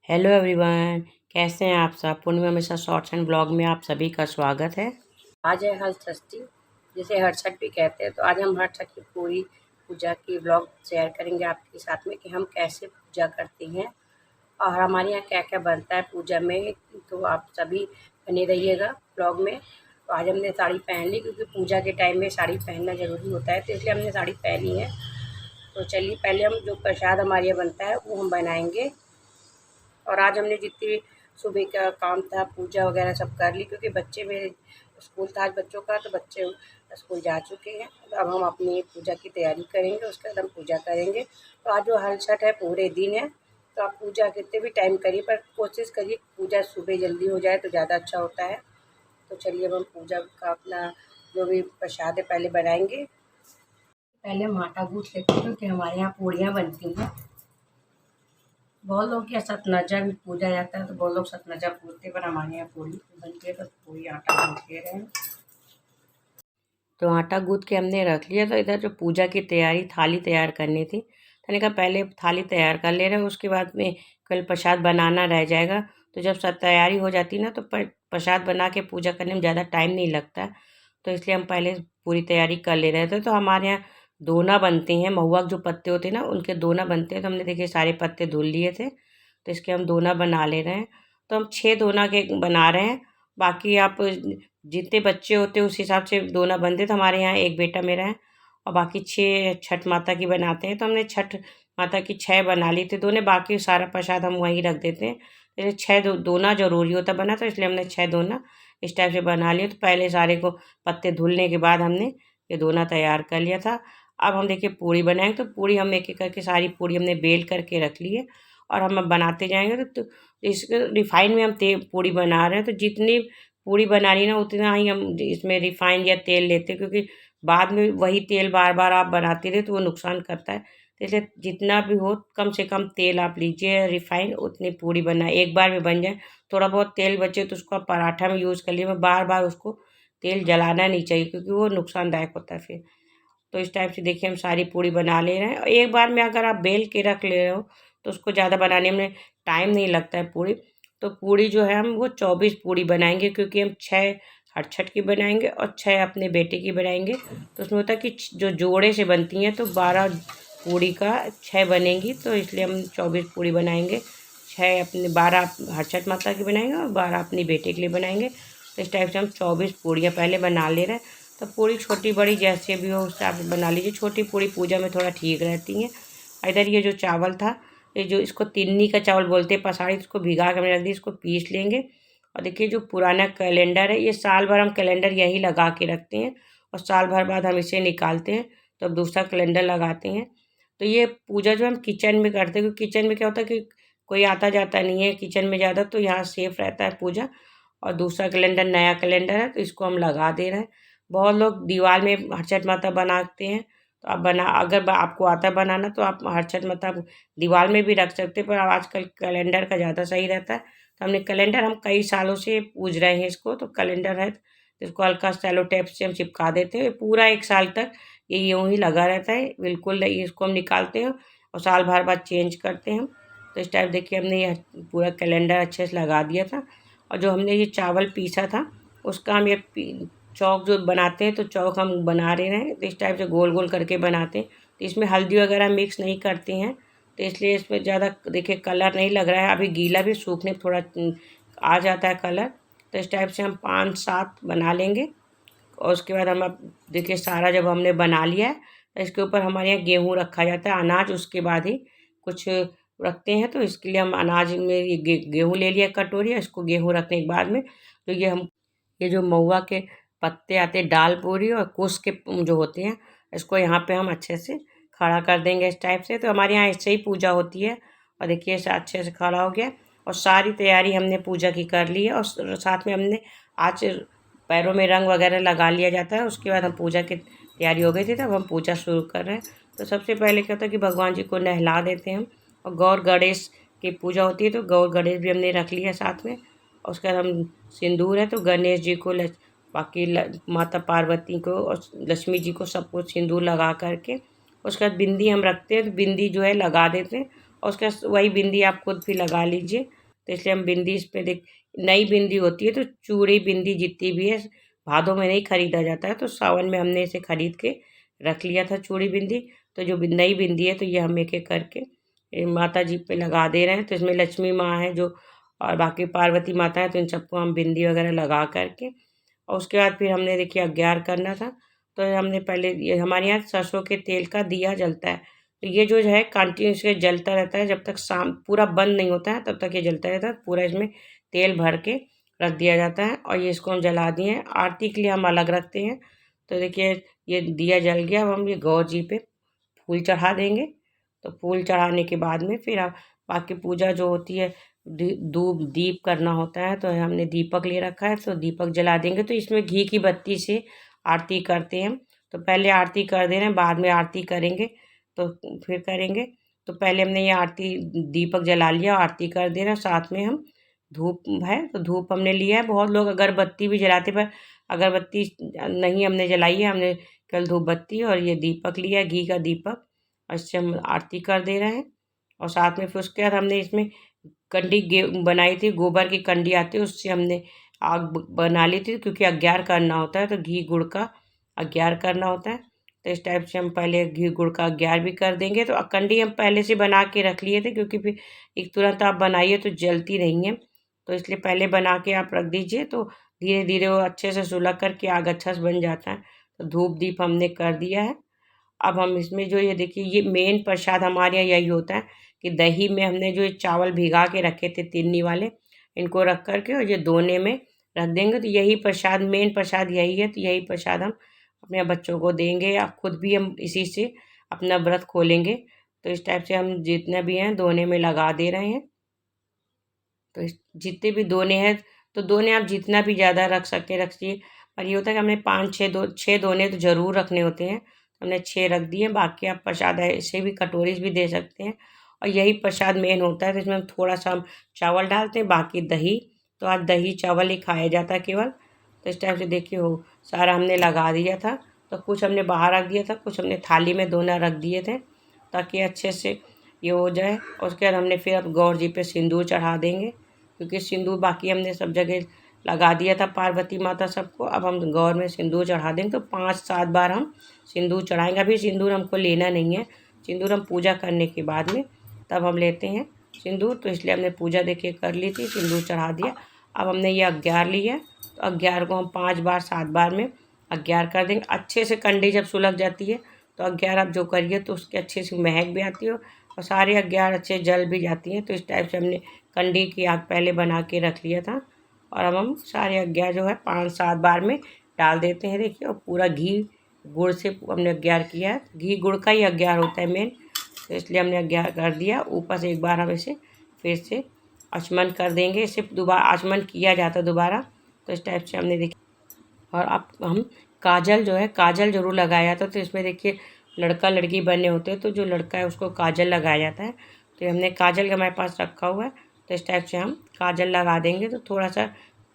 Hello everyone, कैसे हैं आप सब। पूर्णिमा मिश्रा शॉर्ट्स एंड ब्लॉग में आप सभी का स्वागत है। आज है हल षष्ठी, जिसे हर छठ भी कहते हैं। तो आज हम हर छठ की पूरी पूजा की ब्लॉग शेयर करेंगे आपके साथ में कि हम कैसे पूजा करते हैं और हमारे यहाँ क्या क्या बनता है पूजा में। तो आप सभी बने रहिएगा ब्लॉग में। तो आज हमने साड़ी पहन ली क्योंकि पूजा के टाइम में साड़ी पहनना ज़रूरी होता है, तो इसलिए हमने साड़ी पहनी है। तो चलिए पहले हम जो प्रसाद हमारे यहाँ बनता है वो हम बनाएंगे। और आज हमने जितनी सुबह का काम था पूजा वगैरह सब कर ली, क्योंकि बच्चे मेरे स्कूल था आज बच्चों का, तो बच्चे स्कूल जा चुके हैं। अब हम अपनी पूजा की तैयारी करेंगे, उसके बाद हम पूजा करेंगे। तो आज जो हल छठ है पूरे दिन है, तो आप पूजा कितने भी टाइम करिए, पर कोशिश करिए पूजा सुबह जल्दी हो जाए तो ज़्यादा अच्छा होता है। तो चलिए अब हम पूजा का अपना जो भी प्रसाद है पहले बनाएंगे। पहले हम आटा गूँथ लेते हैं क्योंकि हमारे यहाँ पूड़ियाँ बनती हैं। बहुत लोग क्या सतनजा भी पूजा जाता है, तो बहुत लोग सतनजा पूजते हैं, पर हमारे यहाँ पूरी बनती है तो पूरी आटा गूँथ ले रहे हैं। तो आटा गूँथ के हमने रख लिया। तो इधर जो पूजा की तैयारी थाली तैयार करनी थी, तो मैंने कहा पहले थाली तैयार कर ले रहे हैं, उसके बाद में कल प्रसाद बनाना रह जाएगा। तो जब सब तैयारी हो जाती ना, तो प्रसाद बना के पूजा करने में ज़्यादा टाइम नहीं लगता है। तो इसलिए हम पहले पूरी तैयारी कर ले रहे थे। तो हमारे यहाँ दोना बनते हैं, महुआ के जो पत्ते होते हैं ना उनके दोना बनते हैं। तो हमने देखिए सारे पत्ते धुल लिए थे, तो इसके हम दोना बना ले रहे हैं। तो हम 6 दोना के बना रहे हैं। बाकी आप जितने बच्चे होते हैं उस हिसाब से दोना बनते। तो हमारे यहाँ एक बेटा मेरा है और बाकी 6 छठ माता की बनाते हैं। तो हमने छठ माता की 6 बना ली थी दोने, बाकी सारा प्रसाद हम वहीं रख देते हैं। जैसे 6 दोना ज़रूरी होता बना, तो इसलिए हमने 6 दोना इस टाइप से बना लिया। तो पहले सारे को पत्ते धुलने के बाद हमने ये दोना तैयार कर लिया था। अब हम देखिए पूड़ी बनाएंगे। तो पूड़ी हम एक एक करके सारी पूड़ी हमने बेल करके रख ली है और हम अब बनाते जाएंगे। तो इस रिफाइन में हम पूड़ी बना रहे हैं। तो जितनी पूड़ी बनानी ना उतना ही हम इसमें रिफाइन या तेल लेते हैं, क्योंकि बाद में वही तेल बार बार आप बनाते रहे तो वो नुकसान करता है। तो इसलिए जितना भी हो कम से कम तेल आप लीजिए रिफाइन, उतनी पूड़ी बनाए एक बार में बन जाए। थोड़ा बहुत तेल बचे तो उसको आप पराठा में यूज़ कर लीजिए, बार बार उसको तेल जलाना नहीं चाहिए क्योंकि वो नुकसानदायक होता है फिर। तो इस टाइप से देखिए हम सारी पूड़ी बना ले रहे हैं। और एक बार में अगर आप बेल के रख ले रहे हो तो उसको ज़्यादा बनाने में टाइम नहीं लगता है पूड़ी। तो पूड़ी जो है हम वो 24 पूड़ी बनाएंगे, क्योंकि हम 6 हटछट की बनाएंगे और 6 अपने बेटे की बनाएंगे। तो उसमें होता है कि जो जोड़े से बनती हैं तो 12 पूड़ी का 6 बनेंगी, तो इसलिए हम 24 पूड़ी बनाएंगे। 6 अपने 12 हरछठ माता की बनाएंगे और 12 अपनी बेटे के लिए बनाएंगे। तो इस टाइप से हम 24 पूड़ियाँ पहले बना ले रहे हैं। तो पूड़ी छोटी बड़ी जैसे भी हो उस हिसाब से बना लीजिए। छोटी पूड़ी पूजा में थोड़ा ठीक रहती हैं। इधर ये जो चावल था, ये जो इसको तिन्नी का चावल बोलते हैं पसाड़ी, इसको भिगा के हमने रख दी, इसको पीस लेंगे। और देखिए जो पुराना कैलेंडर है, ये साल भर हम कैलेंडर यहीं लगा के रखते हैं और साल भर बाद हम इसे निकालते हैं तो अब दूसरा कैलेंडर लगाते हैं। तो ये पूजा जो हम किचन में करते हैं, क्योंकि किचन में क्या होता है कि कोई आता जाता नहीं है किचन में ज़्यादा, तो यहाँ सेफ रहता है पूजा। और दूसरा कैलेंडर नया कैलेंडर है तो इसको हम लगा दे रहे हैं। बहुत लोग दीवार में हरछठ माता बनाते हैं, तो आप बना अगर आपको आता है बनाना तो आप हरछठ माता दीवार में भी रख सकते हैं, पर आजकल कैलेंडर का ज़्यादा सही रहता है। तो हमने कैलेंडर हम कई सालों से पूज रहे हैं इसको, तो कैलेंडर है तो इसको हल्का सेलो टेप से हम चिपका देते हैं। पूरा 1 साल तक ये यूँ ही लगा रहता है, बिल्कुल नहीं। इसको हम निकालते हैं और साल भर बाद चेंज करते हैं हम। तो इस टाइप देखिए हमने ये पूरा कैलेंडर अच्छे से लगा दिया था। और जो हमने ये चावल पीसा था उसका हम ये चौक जो बनाते हैं, तो चौक हम बना रहे हैं। तो इस टाइप से गोल गोल करके बनाते हैं। तो इसमें हल्दी वगैरह मिक्स नहीं करते हैं, तो इसलिए इसमें ज़्यादा देखिए कलर नहीं लग रहा है। अभी गीला भी सूखने में थोड़ा आ जाता है कलर। तो इस टाइप से हम 5-7 बना लेंगे। और उसके बाद हम अब देखिए सारा जब हमने बना लिया है तो इसके ऊपर हमारे यहाँ गेहूँ रखा जाता है, अनाज उसके बाद ही कुछ रखते हैं। तो इसके लिए हम अनाज में ये गेहूँ ले लिया कटोरी, इसको गेहूँ रखने के बाद में तो ये जो महुआ के पत्ते आते हैं डाल पूरी और कुश के जो होते हैं, इसको यहाँ पे हम अच्छे से खड़ा कर देंगे इस टाइप से। तो हमारे यहाँ ऐसे ही पूजा होती है। और देखिए ऐसे अच्छे से खड़ा हो गया और सारी तैयारी हमने पूजा की कर ली है। और साथ में हमने आज पैरों में रंग वगैरह लगा लिया जाता है। उसके बाद हम पूजा की तैयारी हो गई थी, तब हम पूजा शुरू कर रहे हैं। तो सबसे पहले क्या होता है कि भगवान जी को नहला देते हैं हम। और गौर गणेश की पूजा होती है, तो गौर गणेश भी हमने रख लिया साथ में। और उसके बाद हम सिंदूर है तो गणेश जी को बाकी माता पार्वती को और लक्ष्मी जी को सबको सिंदूर लगा करके उसके बाद बिंदी हम रखते हैं। तो बिंदी जो है लगा देते हैं और उसके बाद वही बिंदी आप खुद भी लगा लीजिए। तो इसलिए हम बिंदी इसमें देख, नई बिंदी होती है तो चूड़ी बिंदी जितनी भी है भादों में नहीं खरीदा जाता है, तो सावन में हमने इसे खरीद के रख लिया था चूड़ी बिंदी। तो जो नई बिंदी है तो ये हम एक एक करके माता जी पे लगा दे रहे हैं। तो इसमें लक्ष्मी माँ है जो, और बाकी पार्वती माता है, तो इन सबको हम बिंदी वगैरह लगा करके, और उसके बाद फिर हमने देखिए अग्यार करना था। तो हमने पहले, ये हमारे यहाँ सरसों के तेल का दिया जलता है, तो ये जो है कंटिन्यूस जलता रहता है जब तक शाम पूरा बंद नहीं होता है, तब तक ये जलता रहता है। पूरा इसमें तेल भर के रख दिया जाता है, और ये इसको हम जला दिए हैं। आरती के लिए हम अलग रखते हैं। तो देखिए ये दिया जल गया। अब हम ये गौर जी पे फूल चढ़ा देंगे। तो फूल चढ़ाने के बाद में फिर आप बाकी पूजा जो होती है, धूप दीप करना होता है, तो हमने दीपक ले रखा है, तो दीपक जला देंगे। तो इसमें घी की बत्ती से आरती करते हैं हम। तो पहले आरती कर दे रहे हैं, बाद में आरती करेंगे, तो फिर करेंगे। तो पहले हमने ये आरती दीपक जला लिया, आरती कर दे रहे हैं, साथ में हम धूप है तो धूप हमने लिया है। बहुत लोग अगरबत्ती भी जलाते, पर अगरबत्ती नहीं हमने जलाई है, हमने कल धूप बत्ती और ये दीपक लिया है, घी का दीपक, और इससे हम आरती कर दे रहे हैं। और साथ में फिर उसके बाद हमने इसमें कंडी बनाई थी, गोबर की कंडी आती है, उससे हमने आग बना ली थी, क्योंकि अग्यार करना होता है तो घी गुड़ का अग्यार करना होता है। तो इस टाइप से हम पहले घी गुड़ का अग्यार भी कर देंगे। तो कंडी हम पहले से बना के रख लिए थे, क्योंकि फिर एक तुरंत आप बनाइए तो जलती नहीं है, तो इसलिए पहले बना के आप रख दीजिए, तो धीरे धीरे वो अच्छे से सुलग करके आग अच्छा से बन जाता है। तो धूप दीप हमने कर दिया है। अब हम इसमें जो ये देखिए, ये मेन प्रसाद हमारे यहाँ यही होता है कि दही में हमने जो ये चावल भिगा के रखे थे तिन्नी वाले, इनको रख करके और ये दोने में रख देंगे। तो यही प्रसाद, मेन प्रसाद यही है। तो यही प्रसाद हम अपने बच्चों को देंगे, या खुद भी हम इसी से अपना व्रत खोलेंगे। तो इस टाइप से हम जितने भी हैं दोने में लगा दे रहे हैं। तो जितने भी दोने हैं, तो दोने आप जितना भी ज़्यादा रख सके रखिए। पर ये होता है कि हमने 5-6 दोने तो ज़रूर रखने होते हैं, तो हमने 6 रख दिए। बाकी आप प्रसाद ऐसे भी कटोरी से भी दे सकते हैं, और यही प्रसाद मेन होता है। तो इसमें हम थोड़ा सा हम चावल डालते हैं, बाकी दही, तो आज दही चावल ही खाया जाता है केवल। तो इस टाइप से देखिए हो सारा हमने लगा दिया था। तो कुछ हमने बाहर रख दिया था, कुछ हमने थाली में दोना रख दिए थे, ताकि अच्छे से ये हो जाए। और उसके बाद हमने फिर अब गौर जी पे सिंदूर चढ़ा देंगे, क्योंकि सिंदूर बाकी हमने सब जगह लगा दिया था पार्वती माता सबको। अब हम गौर में सिंदूर चढ़ा देंगे, तो 5-7 बार हम सिंदूर चढ़ाएंगे। अभी सिंदूर हमको लेना नहीं है, सिंदूर हम पूजा करने के बाद में तब हम लेते हैं सिंदूर। तो इसलिए हमने पूजा देखिए कर ली थी, सिंदूर चढ़ा दिया। अब हमने ये अग्यार लिया, तो अग्यार को हम 5 बार 7 बार में अग्यार कर देंगे। अच्छे से कंडी जब सुलग जाती है, तो अग्यार आप जो करिए तो उसकी अच्छे से महक भी आती है, और सारे अग्यार अच्छे जल भी जाती हैं। तो इस टाइप से हमने कंडी की आग पहले बना के रख लिया था, और अब हम सारे अग्यार जो है 5-7 बार में डाल देते हैं। देखिए, और पूरा घी गुड़ से हमने अग्यार किया है, घी गुड़ का ही अग्यार होता है मेन, तो इसलिए हमने अग्यार कर दिया। ऊपर से एक बार हम इसे फिर से आचमन कर देंगे, इसे दोबारा आचमन किया जाता है दोबारा। तो इस टाइप से हमने देखिए, और अब हम काजल जो है, काजल ज़रूर लगाया जाता है। तो इसमें देखिए लड़का लड़की बने होते हैं, तो जो लड़का है उसको काजल लगाया जाता है। तो हमने काजल हमारे पास रखा हुआ है, तो इस टाइप से हम काजल लगा देंगे। तो थोड़ा सा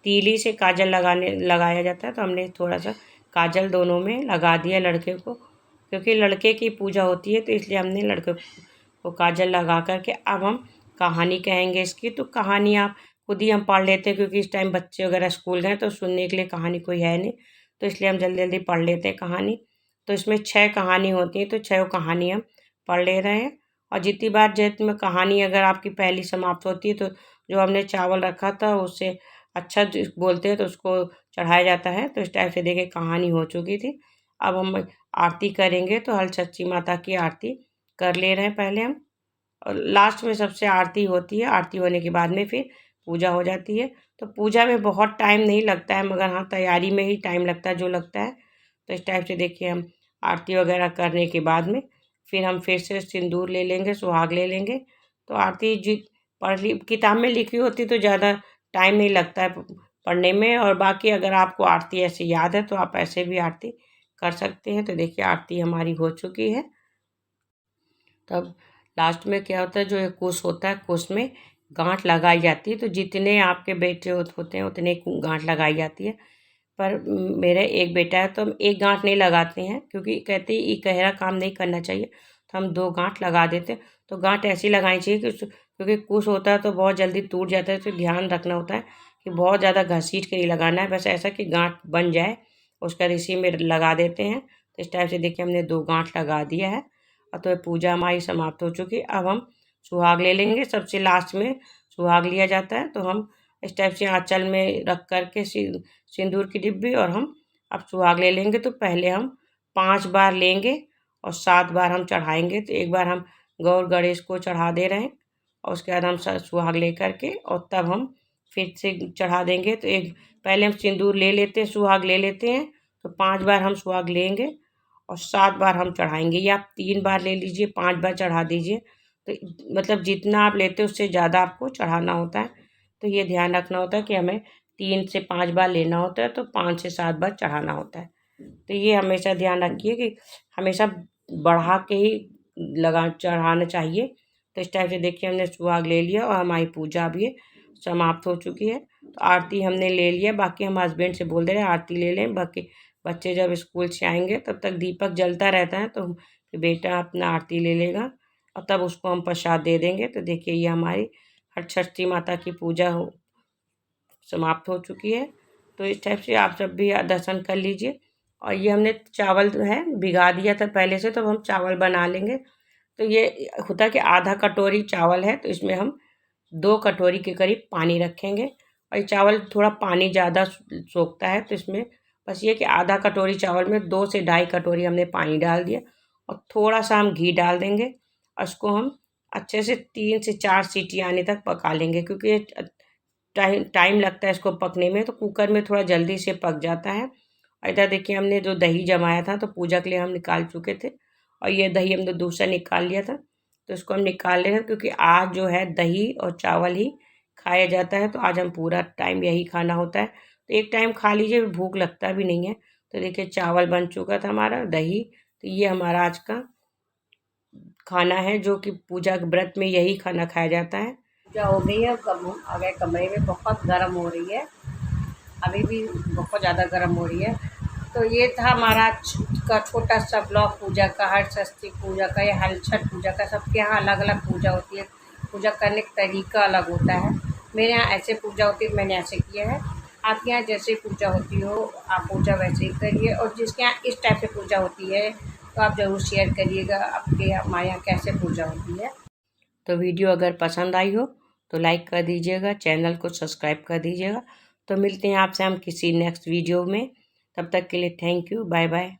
तीली से काजल लगाया जाता है, तो हमने थोड़ा सा काजल दोनों में लगा दिया लड़के को, क्योंकि लड़के की पूजा होती है, तो इसलिए हमने लड़के को काजल लगा करके अब हम कहानी कहेंगे इसकी। तो कहानी आप खुद ही हम पढ़ लेते हैं, क्योंकि इस टाइम बच्चे वगैरह स्कूल गए तो सुनने के लिए कहानी कोई है नहीं, तो इसलिए हम जल्दी जल्दी पढ़ लेते हैं कहानी। तो इसमें 6 कहानी होती हैं, तो 6 कहानी हम पढ़ ले रहे हैं। और जितनी बार जितनी कहानी अगर आपकी पहली समाप्त होती है, तो जो हमने चावल रखा था उससे अच्छा बोलते हैं तो उसको चढ़ाया जाता है। तो इस टाइप से देखिए कहानी हो चुकी थी। अब हम आरती करेंगे, तो हल सच्ची माता की आरती कर ले रहे हैं पहले हम, और लास्ट में सबसे आरती होती है। आरती होने के बाद में फिर पूजा हो जाती है। तो पूजा में बहुत टाइम नहीं लगता है, मगर हाँ तैयारी में ही टाइम लगता है जो लगता है। तो इस टाइप से देखिए हम आरती वगैरह करने के बाद में फिर हम फिर से सिंदूर ले लेंगे, सुहाग ले लेंगे। तो आरती जी पढ़ ली, किताब में लिखी होती तो ज़्यादा टाइम नहीं लगता है पढ़ने में। और बाकी अगर आपको आरती ऐसे याद है तो आप ऐसे भी आरती कर सकते हैं। तो देखिए आरती हमारी हो चुकी है। तब लास्ट में क्या होता है, जो ये कुश होता है, कुश में गांठ लगाई जाती है। तो जितने आपके बेटे होते हैं उतने गांठ लगाई जाती है। पर मेरा एक बेटा है, तो हम एक गांठ नहीं लगाते हैं, क्योंकि कहते हैं इकहरा काम नहीं करना चाहिए, तो हम 2 गांठ लगा देते हैं। तो गांठ ऐसी लगानी चाहिए कि क्योंकि कुछ होता है तो बहुत जल्दी टूट जाता है, तो ध्यान रखना होता है कि बहुत ज़्यादा घसीट के नहीं लगाना है, बस ऐसा कि गांठ बन जाए उसका इसी में लगा देते हैं। तो इस टाइप से देखिए हमने 2 गांठ लगा दिया है। और तो पूजा हमारी समाप्त हो चुकी है। अब हम सुहाग ले लेंगे, सबसे लास्ट में सुहाग लिया जाता है। तो हम इस टाइप से आँचल में रख कर के सिंदूर की डिब्बी और हम अब सुहाग ले लेंगे। तो पहले हम 5 बार लेंगे और 7 बार हम चढ़ाएँगे। तो एक बार हम गौर गणेश को चढ़ा दे रहे हैं और उसके बाद हम सुहाग ले करके और तब हम फिर से चढ़ा देंगे। तो एक पहले हम सिंदूर ले लेते हैं, सुहाग ले लेते हैं, तो 5 बार हम सुहाग लेंगे और 7 बार हम चढ़ाएँगे, या आप 3 बार ले लीजिए, 5 बार चढ़ा दीजिए। तो मतलब जितना आप लेते हैं उससे ज़्यादा आपको चढ़ाना होता है। तो ये ध्यान रखना होता है कि हमें 3 से 5 बार लेना होता है, तो 5 से 7 बार चढ़ाना होता है। तो ये हमेशा ध्यान रखिए कि हमेशा बढ़ा के ही लगा चढ़ाना चाहिए। तो इस टाइप से देखिए हमने सुहाग ले लिया और हमारी पूजा भी समाप्त हो चुकी है। तो आरती हमने ले लिया, बाकी हम हस्बैंड से बोल दे रहे हैं आरती ले लें, बाकी बच्चे जब स्कूल से आएंगे तब तक दीपक जलता रहता है, तो फिर बेटा अपना आरती ले लेगा और तब उसको हम प्रसाद दे देंगे। तो देखिए ये हमारी हटषष्ठी माता की पूजा समाप्त हो चुकी है। तो इस टाइप से आप सब भी दर्शन कर लीजिए। और ये हमने चावल जो है भिगा दिया था पहले से, तो हम चावल बना लेंगे। तो ये होता है कि आधा कटोरी चावल है, तो इसमें हम 2 कटोरी के करीब पानी रखेंगे। और ये चावल थोड़ा पानी ज़्यादा सोखता है, तो इसमें बस ये कि आधा कटोरी चावल में 2 से ढाई कटोरी हमने पानी डाल दिया और थोड़ा सा हम घी डाल देंगे और इसको हम अच्छे से 3 से 4 सीटी आने तक पका लेंगे, क्योंकि ये टाइम लगता है इसको पकने में, तो कुकर में थोड़ा जल्दी से पक जाता है। और इधर देखिए हमने जो दही जमाया था तो पूजा के लिए हम निकाल चुके थे, और ये दही हमने दूसरा निकाल लिया था। तो इसको हम निकाल ले रहे हैं, क्योंकि आज जो है दही और चावल ही खाया जाता है, तो आज हम पूरा टाइम यही खाना होता है। तो एक टाइम खा लीजिए, भूख लगता भी नहीं है। तो देखिए चावल बन चुका था हमारा, दही। तो ये हमारा आज का खाना है, जो कि पूजा के व्रत में यही खाना खाया जाता है। पूजा हो गई है, कब हम आ गए कमरे में, बहुत गर्म हो रही है, अभी भी बहुत ज़्यादा गर्म हो रही है। तो ये था हमारा का छोटा सा ब्लॉग पूजा का, हटषष्ठी पूजा का या छठ पूजा का। सबके यहाँ अलग अलग पूजा होती है, पूजा करने का तरीका अलग होता है। मेरे यहाँ ऐसे पूजा होती है, मैंने ऐसे किया है। आपके यहाँ जैसे पूजा होती हो आप पूजा वैसे ही करिए, और जिसके यहाँ इस टाइप से पूजा होती है तो आप ज़रूर शेयर करिएगा आपके हमारे यहाँ कैसे पूजा होती है। तो वीडियो अगर पसंद आई हो तो लाइक कर दीजिएगा, चैनल को सब्सक्राइब कर दीजिएगा। तो मिलते हैं आपसे हम किसी नेक्स्ट वीडियो में, तब तक के लिए थैंक यू, बाय बाय।